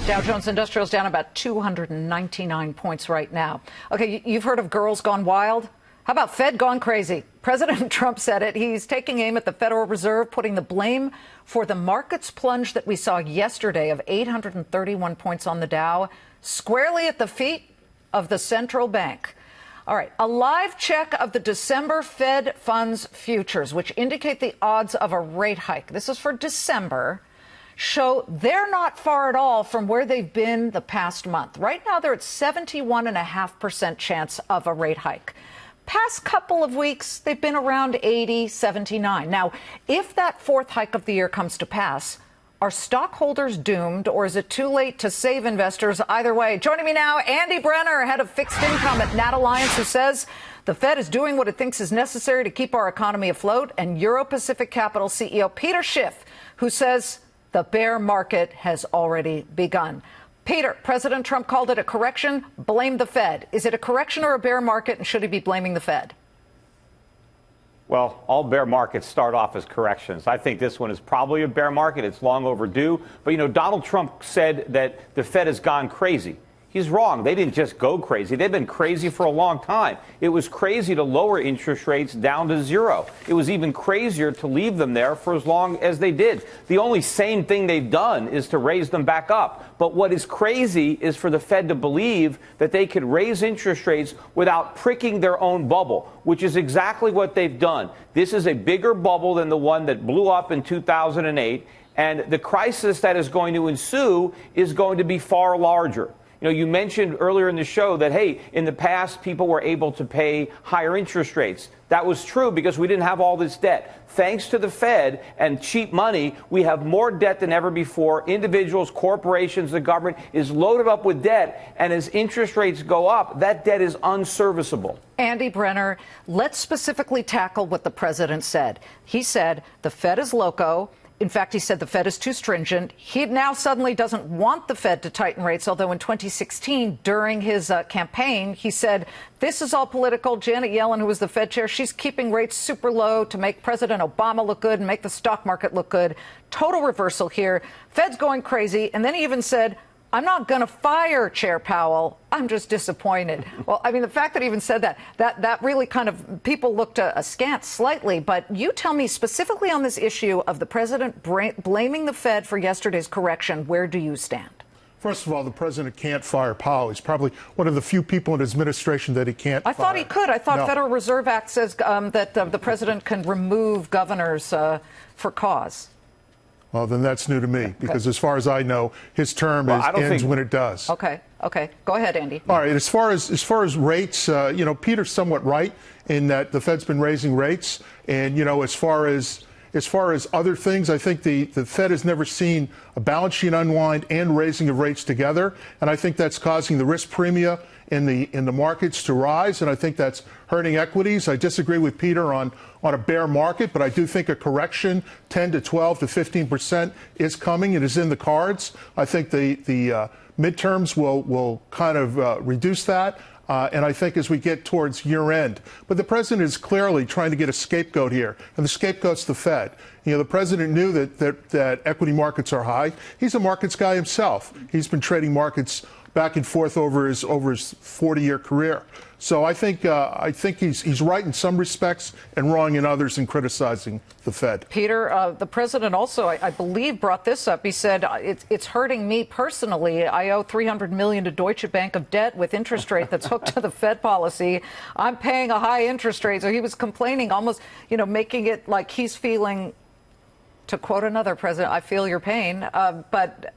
Dow Jones Industrial's down about 299 points right now. Okay, you've heard of girls gone wild? How about Fed gone crazy? President Trump said it. He's taking aim at the Federal Reserve, putting the blame for the market's plunge that we saw yesterday of 831 points on the Dow squarely at the feet of the central bank. All right, a live check of the December Fed funds futures, which indicate the odds of a rate hike. This is for December. Show they're not far at all from where they've been the past month. Right now, they're at 71.5% chance of a rate hike. Past couple of weeks, they've been around 80, 79. Now, if that fourth hike of the year comes to pass, are stockholders doomed, or is it too late to save investors? Either way, joining me now, Andy Brenner, head of fixed income at Nat Alliance, who says the Fed is doing what it thinks is necessary to keep our economy afloat, and Euro-Pacific Capital CEO Peter Schiff, who says the bear market has already begun. Peter, President Trump called it a correction. Blame the Fed. Is it a correction or a bear market, and should he be blaming the Fed? Well, all bear markets start off as corrections. I think this one is probably a bear market. It's long overdue. But, you know, Donald Trump said that the Fed has gone crazy. He's wrong. They didn't just go crazy. They've been crazy for a long time. It was crazy to lower interest rates down to zero. It was even crazier to leave them there for as long as they did. The only sane thing they've done is to raise them back up. But what is crazy is for the Fed to believe that they could raise interest rates without pricking their own bubble, which is exactly what they've done. This is a bigger bubble than the one that blew up in 2008. And the crisis that is going to ensue is going to be far larger. You know, you mentioned earlier in the show that, hey, in the past, people were able to pay higher interest rates. That was true because we didn't have all this debt. Thanks to the Fed and cheap money, we have more debt than ever before. Individuals, corporations, the government is loaded up with debt. And as interest rates go up, that debt is unserviceable. Andy Brenner, let's specifically tackle what the president said. He said the Fed is loco. In fact, he said the Fed is too stringent. He now suddenly doesn't want the Fed to tighten rates, although in 2016, during his campaign, he said, this is all political. Janet Yellen, who was the Fed chair, she's keeping rates super low to make President Obama look good and make the stock market look good. Total reversal here. Fed's going crazy. And then he even said, I'm not going to fire Chair Powell. I'm just disappointed. Well, I mean, the fact that he even said that really kind of people looked askance slightly. But you tell me specifically on this issue of the president blaming the Fed for yesterday's correction. Where do you stand? First of all, the president can't fire Powell. He's probably one of the few people in his administration that he can't fire. I thought he could. I thought Federal Reserve Act says that the president can remove governors for cause. Well, then that's new to me, because as far as I know, his term ends when it does. Okay. Go ahead, Andy. All right. As far as rates, you know, Peter's somewhat right in that the Fed's been raising rates. And, you know, as far as other things, I think the Fed has never seen a balance sheet unwind and raising of rates together. And I think that's causing the risk premia in the markets to rise. And I think that's hurting equities. I disagree with Peter on a bear market, but I do think a correction, 10 to 12 to 15% is coming. It is in the cards. I think the midterms will kind of reduce that. And I think as we get towards year end. But the president is clearly trying to get a scapegoat here. And the scapegoat's the Fed. You know, the president knew that equity markets are high. He's a markets guy himself. He's been trading markets back and forth over his 40-year career. So I think he's right in some respects and wrong in others in criticizing the Fed. Peter, the president also, I believe, brought this up. He said, it's hurting me personally. I owe $300 million to Deutsche Bank of debt with interest rate that's hooked to the Fed policy. I'm paying a high interest rate. So he was complaining, almost, you know, making it like he's feeling, to quote another president, I feel your pain. But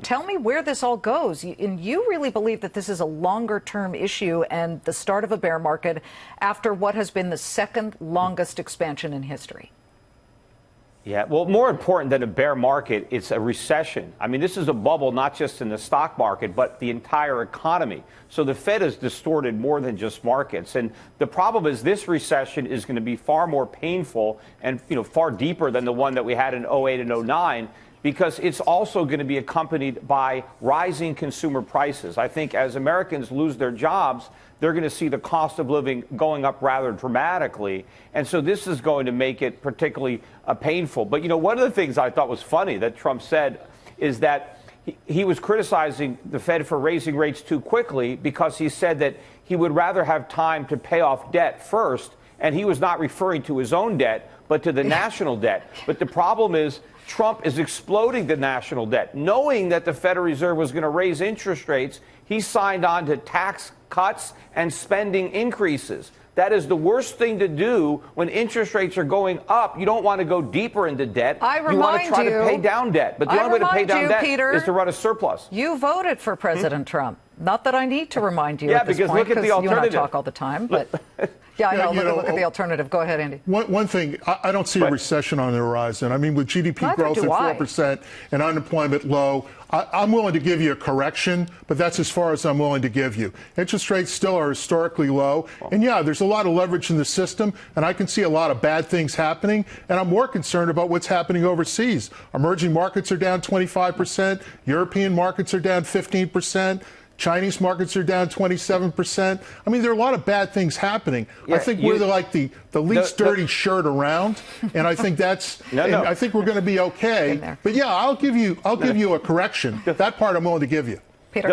tell me where this all goes. And you really believe that this is a longer-term issue and the start of a bear market after what has been the second longest expansion in history. Yeah, well, more important than a bear market, it's a recession. I mean, this is a bubble not just in the stock market, but the entire economy. So the Fed has distorted more than just markets. And the problem is this recession is going to be far more painful and, you know, far deeper than the one that we had in 08 and 09. Because it's also going to be accompanied by rising consumer prices. I think as Americans lose their jobs, they're going to see the cost of living going up rather dramatically. And so this is going to make it particularly painful. But, you know, one of the things I thought was funny that Trump said is that he was criticizing the Fed for raising rates too quickly because he said that he would rather have time to pay off debt first. And he was not referring to his own debt, but to the national debt. But the problem is Trump is exploding the national debt. Knowing that the Federal Reserve was going to raise interest rates, he signed on to tax cuts and spending increases. That is the worst thing to do when interest rates are going up. You don't want to go deeper into debt. You want to try to pay down debt. But the only way to pay down debt is to run a surplus. You voted for President Trump. Not that I need to remind you at this because point, look at the alternative. You and I talk all the time. But yeah, I know. Look at the alternative. Go ahead, Andy. One thing, I don't see a recession on the horizon. I mean, with GDP growth at 4% and unemployment low, I'm willing to give you a correction, but that's as far as I'm willing to give you. Interest rates still are historically low. And yeah, there's a lot of leverage in the system, and I can see a lot of bad things happening. And I'm more concerned about what's happening overseas. Emerging markets are down 25%. European markets are down 15%. Chinese markets are down 27%. I mean, there are a lot of bad things happening. I think we're the least dirty shirt around, and I think that's. I think we're going to be okay. But yeah, I'll give you a correction. That part I'm willing to give you. Peter.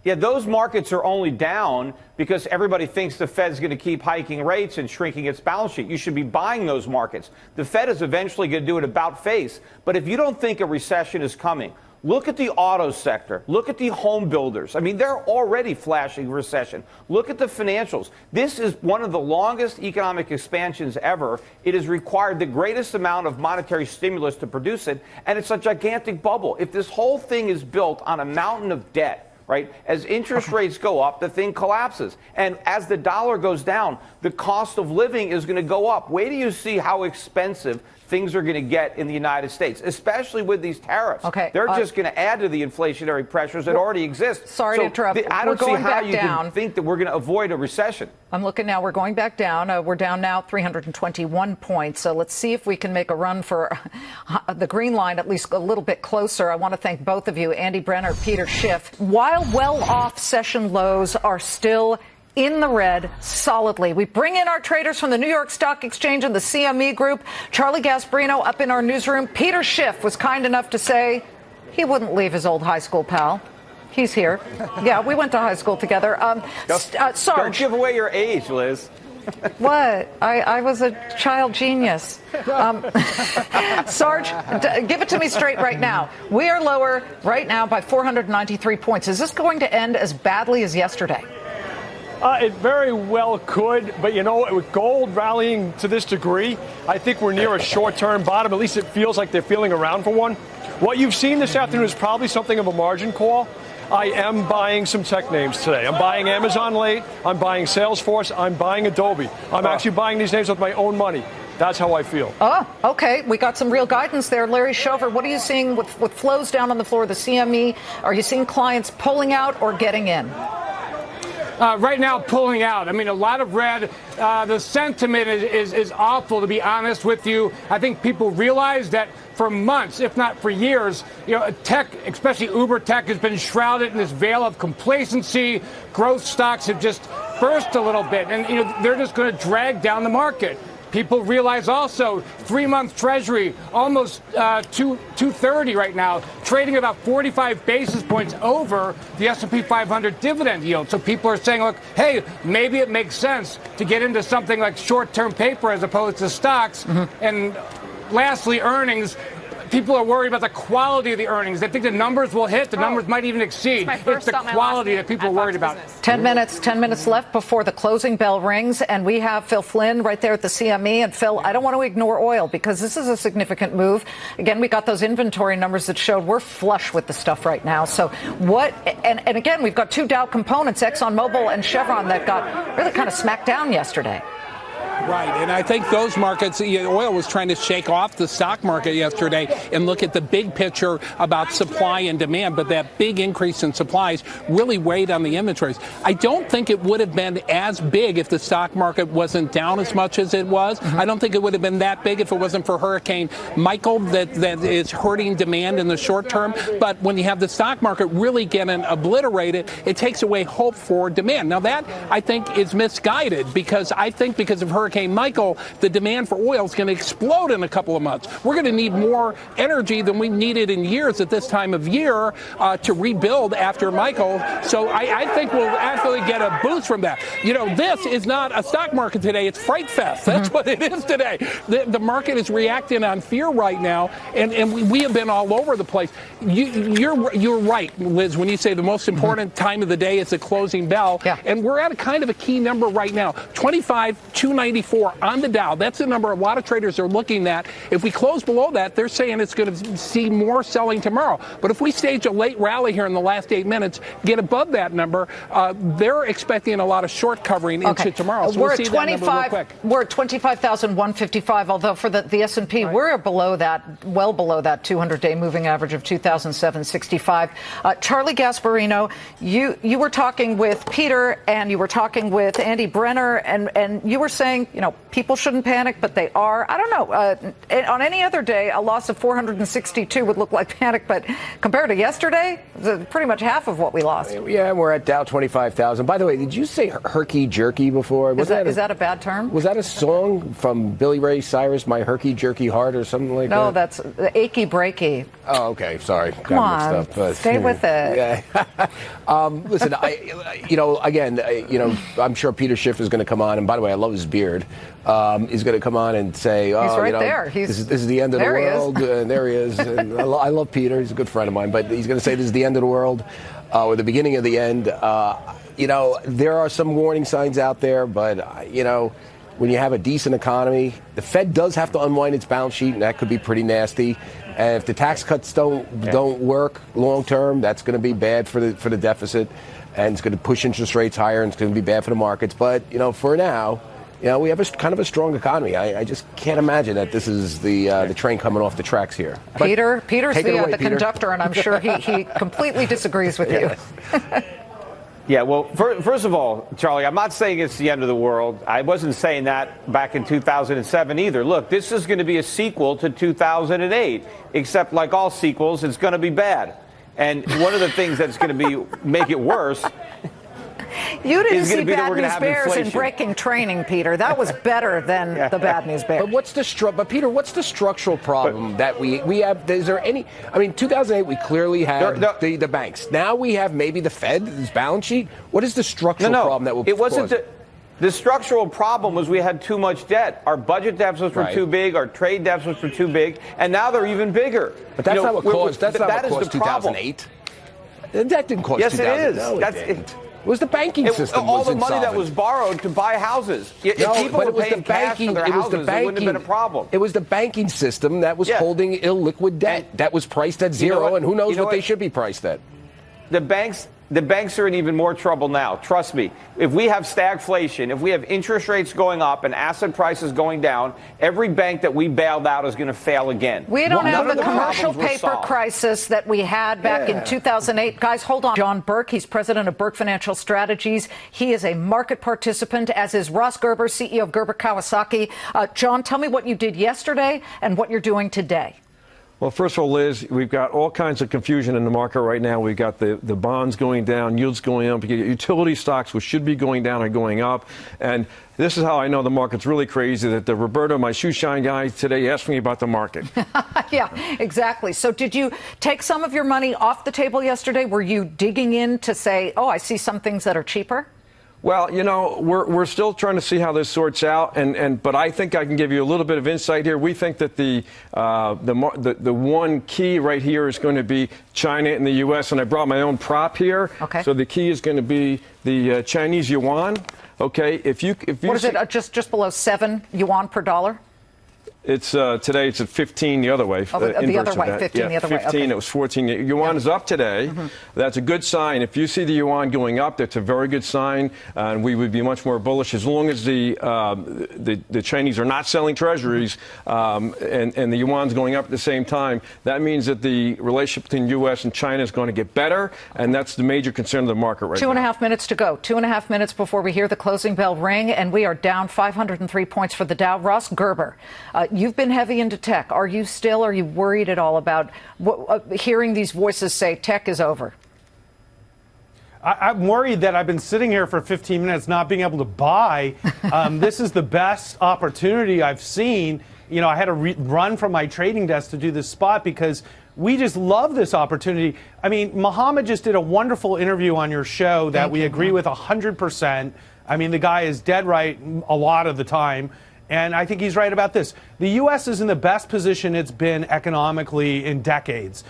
Those markets are only down because everybody thinks the Fed's going to keep hiking rates and shrinking its balance sheet. You should be buying those markets. The Fed is eventually going to do it about face. But if you don't think a recession is coming, look at the auto sector. Look at the home builders. I mean, they're already flashing recession. Look at the financials. This is one of the longest economic expansions ever. It has required the greatest amount of monetary stimulus to produce it, and it's a gigantic bubble. If this whole thing is built on a mountain of debt, right, as interest rates go up, the thing collapses. And as the dollar goes down, the cost of living is going to go up. Wait till you see how expensive things are going to get in the United States, especially with these tariffs. They're just going to add to the inflationary pressures that already exist. Sorry to interrupt. I don't see how you can think that we're going to avoid a recession. I'm looking now. We're going back down. We're down now 321 points. So let's see if we can make a run for the green line, at least a little bit closer. I want to thank both of you, Andy Brenner, Peter Schiff. While well-off session lows are still in the red solidly. We bring in our traders from the New York Stock Exchange and the CME Group. Charlie Gasparino up in our newsroom. Peter Schiff was kind enough to say he wouldn't leave his old high school pal. He's here. Yeah, we went to high school together. Sarge. Don't give away your age, Liz. What? I was a child genius. Sarge, give it to me straight right now. We are lower right now by 493 points. Is this going to end as badly as yesterday? It very well could, but you know, with gold rallying to this degree, I think we're near a short-term bottom. At least it feels like they're feeling around for one. What you've seen this afternoon is probably something of a margin call. I am buying some tech names today. I'm buying Amazon late. I'm buying Salesforce. I'm buying Adobe. I'm actually buying these names with my own money. That's how I feel. Oh, okay. We got some real guidance there. Larry Shover, what are you seeing with flows down on the floor of the CME? Are you seeing clients pulling out or getting in? Right now, pulling out. I mean, a lot of red. The sentiment is awful, to be honest with you. I think people realize that for months, if not for years, you know, tech, especially Uber tech, has been shrouded in this veil of complacency. Growth stocks have just burst a little bit, and you know they're just going to drag down the market. People realize also 3-month Treasury almost 230 right now, trading about 45 basis points over the S&P 500 dividend yield. So people are saying, look, hey, maybe it makes sense to get into something like short-term paper as opposed to stocks. And lastly, earnings. People are worried about the quality of the earnings. They think the numbers will hit. The numbers might even exceed. It's the quality that people are worried about. 10 minutes left before the closing bell rings. And we have Phil Flynn right there at the CME. And Phil, I don't want to ignore oil because this is a significant move. Again, we got those inventory numbers that showed we're flush with the stuff right now. So what? And again, we've got two Dow components, ExxonMobil and Chevron, that got really kind of smacked down yesterday. Right, and I think those markets, oil was trying to shake off the stock market yesterday and look at the big picture about supply and demand, but that big increase in supplies really weighed on the inventories. I don't think it would have been as big if the stock market wasn't down as much as it was. I don't think it would have been that big if it wasn't for Hurricane Michael that is hurting demand in the short term. But when you have the stock market really getting obliterated, it takes away hope for demand. Now that, I think, is misguided because of Hurricane Hurricane Michael, the demand for oil is going to explode in a couple of months. We're going to need more energy than we've needed in years at this time of year to rebuild after Michael. So I think we'll actually get a boost from that. You know, this is not a stock market today. It's Fright Fest. That's what it is today. The market is reacting on fear right now, and we have been all over the place. You're right, Liz, when you say the most important time of the day is the closing bell. Yeah. And we're at a kind of a key number right now, 25,294 on the Dow. That's the number a lot of traders are looking at. If we close below that, they're saying it's going to see more selling tomorrow. But if we stage a late rally here in the last 8 minutes, get above that number, they're expecting a lot of short covering into tomorrow. So we're we'll at see that number real quick. We're at 25,155, although for the S&P, we're below that, well below that 200-day moving average of 2,765. Charlie Gasparino, you were talking with Peter and you were talking with Andy Brenner, and you were saying, you know, people shouldn't panic, but they are. I don't know. On any other day, a loss of 462 would look like panic, but compared to yesterday, it's pretty much half of what we lost. Yeah, we're at Dow 25,000. By the way, did you say herky jerky before? Is that a bad term? Was that a song from Billy Ray Cyrus, My Herky Jerky Heart, or something like that? No, that's achy breaky. Oh, okay. Sorry. Come on, stay with it. Yeah. Listen, I'm sure Peter Schiff is going to come on, and by the way, I love his beard. He's going to come on and say, he's right there. This is the end of the world. And there he is. And I love Peter. He's a good friend of mine. But he's going to say this is the end of the world or the beginning of the end. There are some warning signs out there, but, when you have a decent economy, the Fed does have to unwind its balance sheet, and that could be pretty nasty. And if the tax cuts don't work long term, that's going to be bad for the deficit, and it's going to push interest rates higher, and it's going to be bad for the markets. But for now, we have a kind of a strong economy. I just can't imagine that this is the train coming off the tracks here. Peter's Peter. the conductor, and I'm sure he completely disagrees with you. Yeah, well, first of all, Charlie, I'm not saying it's the end of the world. I wasn't saying that back in 2007 either. Look, this is going to be a sequel to 2008, except like all sequels, it's going to be bad. And one of the things that's going to make it worse. You didn't see that Bad News Bears in Breaking Training, Peter. That was better than the Bad News Bears. But Peter, what's the structural problem that we have? Is there any? I mean, 2008 we clearly had the banks. Now we have maybe the Fed's balance sheet. What is the structural problem that will? It wasn't. The structural problem was we had too much debt. Our budget deficits were too big. Our trade deficits were too big, and now they're even bigger. But that's not what caused. That's not what caused 2008. That didn't cause. Yes, 2008. it is. No, it didn't. It was the banking system. All the money that was borrowed to buy houses. If people were paying cash for their houses, it wouldn't have been a problem. It was the banking system that was holding illiquid debt. That was priced at zero, and who knows what they should be priced at. The banks are in even more trouble now. Trust me. If we have stagflation, if we have interest rates going up and asset prices going down, every bank that we bailed out is going to fail again. We don't have the commercial paper crisis that we had back in 2008. Guys, hold on. John Burke, he's president of Burke Financial Strategies. He is a market participant, as is Ross Gerber, CEO of Gerber Kawasaki. John, tell me what you did yesterday and what you're doing today. Well, first of all, Liz, we've got all kinds of confusion in the market right now. We've got the bonds going down, yields going up, utility stocks, which should be going down, are going up. And this is how I know the market's really crazy, that Roberto, my shoe shine guy, today asked me about the market. Yeah, exactly. So did you take some of your money off the table yesterday? Were you digging in to say, oh, I see some things that are cheaper? Well, we're still trying to see how this sorts out, but I think I can give you a little bit of insight here. We think that the one key right here is going to be China and the U.S., and I brought my own prop here. Okay. So the key is going to be the Chinese yuan. Okay. If you what is it? Just below 7 yuan per dollar? It's today it's at 15 the other way. Oh, the other way, 15 the other way. 15, okay. It was 14. Yuan is up today. Mm-hmm. That's a good sign. If you see the yuan going up, that's a very good sign, and we would be much more bullish as long as the Chinese are not selling treasuries and the yuan's going up at the same time. That means that the relationship between U.S. and China is going to get better, and that's the major concern of the market right now. 2.5 minutes to go. 2.5 minutes before we hear the closing bell ring, and we are down 503 points for the Dow. Ross Gerber, you've been heavy into tech. Are you worried at all about hearing these voices say tech is over? I'm worried that I've been sitting here for 15 minutes not being able to buy. This is the best opportunity I've seen. You know, I had to run from my trading desk to do this spot because we just love this opportunity. I mean, Mohammed just did a wonderful interview on your show that we agree with 100%. I mean, the guy is dead right a lot of the time. And I think he's right about this. The U.S. is in the best position it's been economically in decades.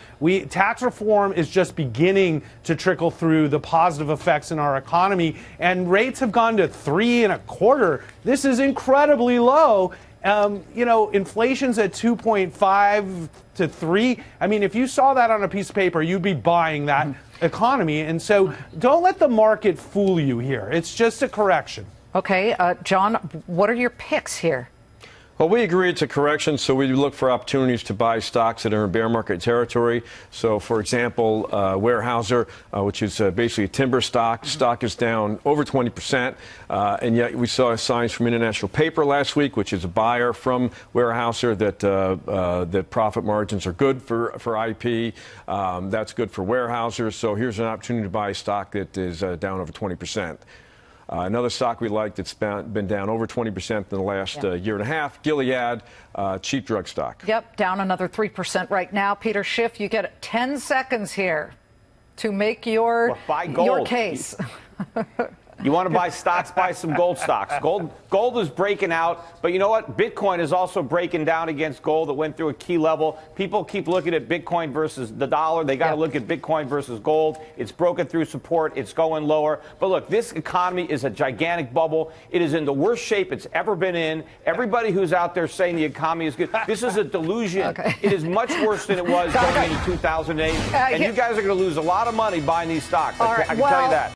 Tax reform is just beginning to trickle through the positive effects in our economy, and rates have gone to 3.25. This is incredibly low. You know, inflation's at 2.5 to 3. I mean, if you saw that on a piece of paper, you'd be buying that economy. And so don't let the market fool you here. It's just a correction. Okay, John, what are your picks here? Well, we agree it's a correction, so we look for opportunities to buy stocks that are in bear market territory. So, for example, Weyerhaeuser, which is basically a timber stock, stock is down over 20%, and yet we saw signs from International Paper last week, which is a buyer from Weyerhaeuser, that profit margins are good for IP. That's good for Weyerhaeuser. So here's an opportunity to buy a stock that is down over 20%. Another stock we like that's been down over 20% in the last year and a half, Gilead, cheap drug stock. Yep, down another 3% right now. Peter Schiff, you get 10 seconds here to make your case. You want to buy stocks, buy some gold stocks. Gold is breaking out, but you know what? Bitcoin is also breaking down against gold. It went through a key level. People keep looking at Bitcoin versus the dollar. They got to look at Bitcoin versus gold. It's broken through support. It's going lower. But look, this economy is a gigantic bubble. It is in the worst shape it's ever been in. Everybody who's out there saying the economy is good, this is a delusion. It is much worse than it was going into 2008. And you guys are going to lose a lot of money buying these stocks. I can tell you that.